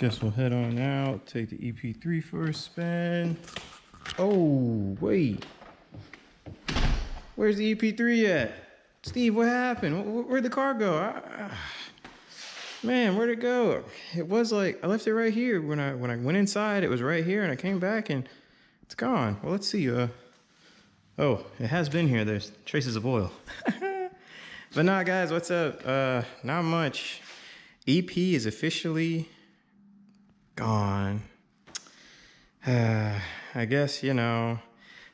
Guess we'll head on out, take the EP3 for a spin. Oh, wait. Where's the EP3 at? Steve, what happened? Where'd the car go? Man, where'd it go? It was like, I left it right here. When I went inside, it was right here, and I came back, and it's gone. Well, let's see. Oh, it has been here. There's traces of oil. But nah, guys, what's up? Not much. EP is officially gone. I guess, you know,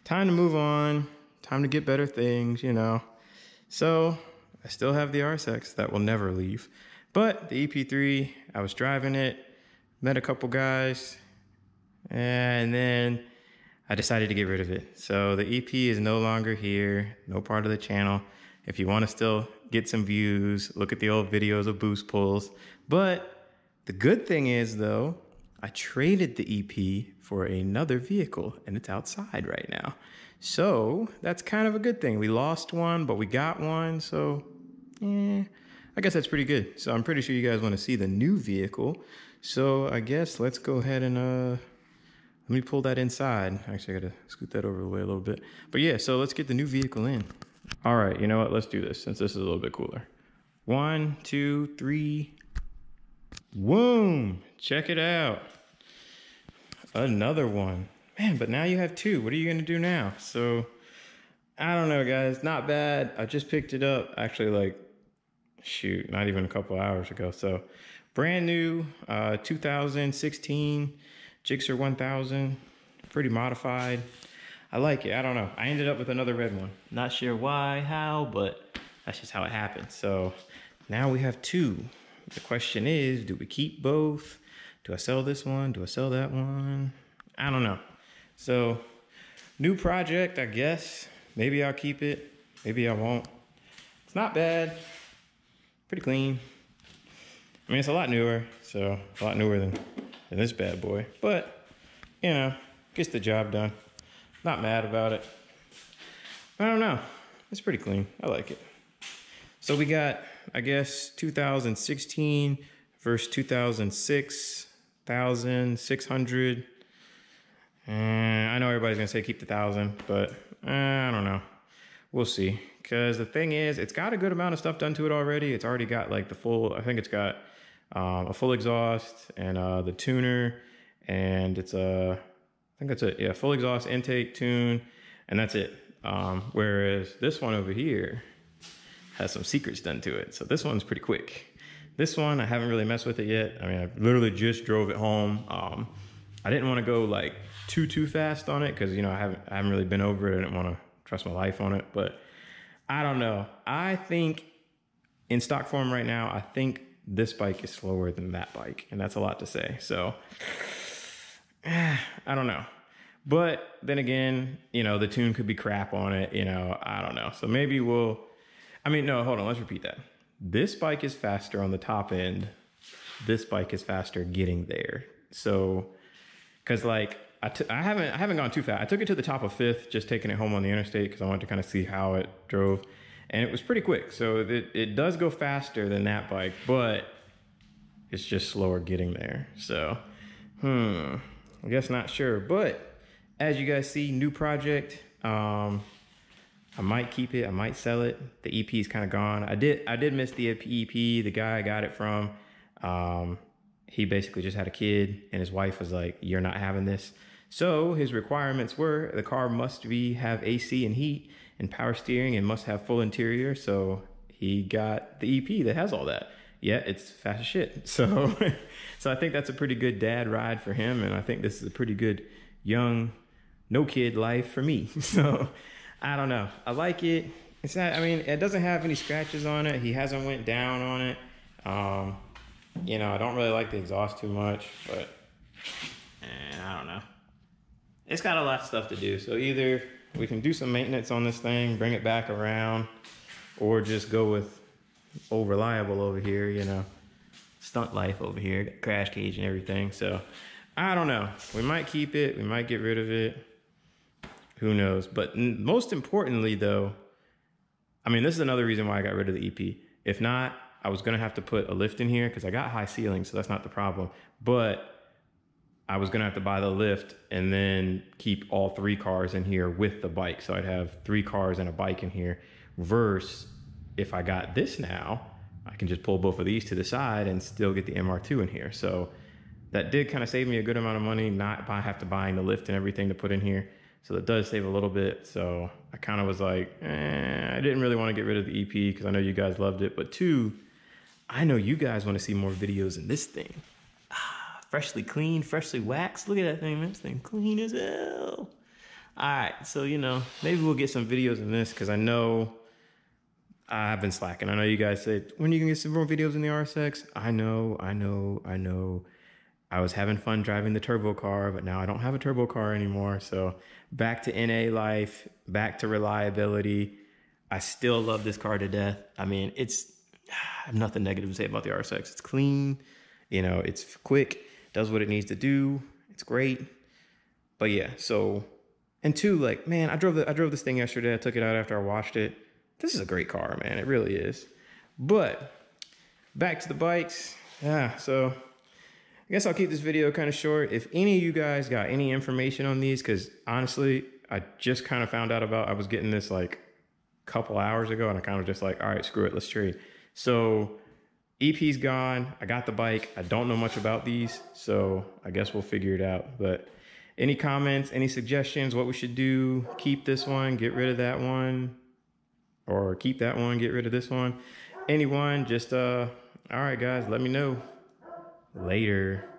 time to move on. Time to get better things, you know. So I still have the RSX that will never leave. But the EP3, I was driving it, met a couple guys, and then I decided to get rid of it. So the EP is no longer here, no part of the channel. If you want to still get some views, look at the old videos of boost pulls. But the good thing is, though, I traded the EP for another vehicle, and it's outside right now. So that's kind of a good thing. We lost one, but we got one. So, I guess that's pretty good. So I'm pretty sure you guys want to see the new vehicle. So I guess let's go ahead and let me pull that inside. Actually, I got to scoot that over the way a little bit. But yeah, so let's get the new vehicle in. All right, you know what? Let's do this since this is a little bit cooler. 1, 2, 3. Boom! Check it out. Another one. Man, but now you have two. What are you going to do now? So, I don't know, guys. Not bad. I just picked it up actually like, shoot, not even a couple hours ago. So, brand new 2016 Gixxer 1000. Pretty modified. I like it. I don't know. I ended up with another red one. Not sure why, how, but that's just how it happened. So, now we have two. The question is, do we keep both? Do I sell this one? Do I sell that one? I don't know. So, new project, I guess. Maybe I'll keep it. Maybe I won't. It's not bad. Pretty clean. I mean, it's a lot newer. So, a lot newer than this bad boy. But, you know, gets the job done. Not mad about it. I don't know. It's pretty clean. I like it. So, we got, I guess, 2016 versus 2006, 1,600. I know everybody's gonna say keep the 1,000, but I don't know. We'll see. Because the thing is, it's got a good amount of stuff done to it already. It's already got like the full, I think it's got a full exhaust and the tuner, and it's I think that's it. Yeah, full exhaust, intake, tune, and that's it. Whereas this one over here has some secrets done to it. So this one's pretty quick. This one, I haven't really messed with it yet. I mean, I literally just drove it home. I didn't want to go like too fast on it because, you know, I haven't really been over it. I didn't want to trust my life on it, but I don't know. I think in stock form right now, I think this bike is slower than that bike, and that's a lot to say. So I don't know. But then again, you know, the tune could be crap on it. You know, I don't know. So maybe hold on. Let's repeat that. This bike is faster on the top end. This bike is faster getting there. So, cause like I haven't gone too fast. I took it to the top of 5th, just taking it home on the interstate because I wanted to kind of see how it drove, and it was pretty quick. So it does go faster than that bike, but it's just slower getting there. So, I guess not sure. But as you guys see, new project. I might keep it. I might sell it. The EP is kind of gone. I did miss the EP. The guy I got it from, he basically just had a kid, and his wife was like, "You're not having this." So his requirements were the car must have AC and heat and power steering and must have full interior. So he got the EP that has all that. Yeah, it's fast as shit. So, so I think that's a pretty good dad ride for him, and I think this is a pretty good young, no kid life for me. So I don't know. I like it. It's not. I mean, it doesn't have any scratches on it. He hasn't went down on it. You know, I don't really like the exhaust too much, but I don't know. It's got a lot of stuff to do. So either we can do some maintenance on this thing, bring it back around, or just go with old reliable over here, you know, stunt life over here, got crash cage and everything. So I don't know. We might keep it. We might get rid of it. Who knows? But most importantly, though, I mean, this is another reason why I got rid of the EP. If not, I was gonna have to put a lift in here because I got high ceilings, so that's not the problem. But I was gonna have to buy the lift and then keep all 3 cars in here with the bike. So I'd have 3 cars and a bike in here. Versus if I got this now, I can just pull both of these to the side and still get the MR2 in here. So that did kind of save me a good amount of money, not have to buying the lift and everything to put in here. So that does save a little bit. So I kind of was like, I didn't really want to get rid of the EP because I know you guys loved it. But 2, I know you guys want to see more videos in this thing. Freshly cleaned, freshly waxed. Look at that thing, man. This thing clean as hell. All right, so, you know, maybe we'll get some videos in this because I know I've been slacking. I know you guys said, when are you going to get some more videos in the RSX? I know. I was having fun driving the turbo car, but now I don't have a turbo car anymore. So back to NA life, back to reliability. I still love this car to death. I mean, I have nothing negative to say about the RSX. It's clean, you know, it's quick, does what it needs to do. It's great. But yeah, so, and 2, like, man, I drove this thing yesterday. I took it out after I washed it. This is a great car, man. It really is. But back to the bikes. Yeah, so I guess I'll keep this video kind of short. If any of you guys got any information on these, because honestly, I just kind of found out I was getting this like a couple hours ago, and I kind of just like, all right, screw it, let's trade. So EP's gone. I got the bike. I don't know much about these, so I guess we'll figure it out. But any comments, any suggestions, what we should do? Keep this one, get rid of that one, or keep that one, get rid of this one. Anyone, just all right, guys, let me know. Later.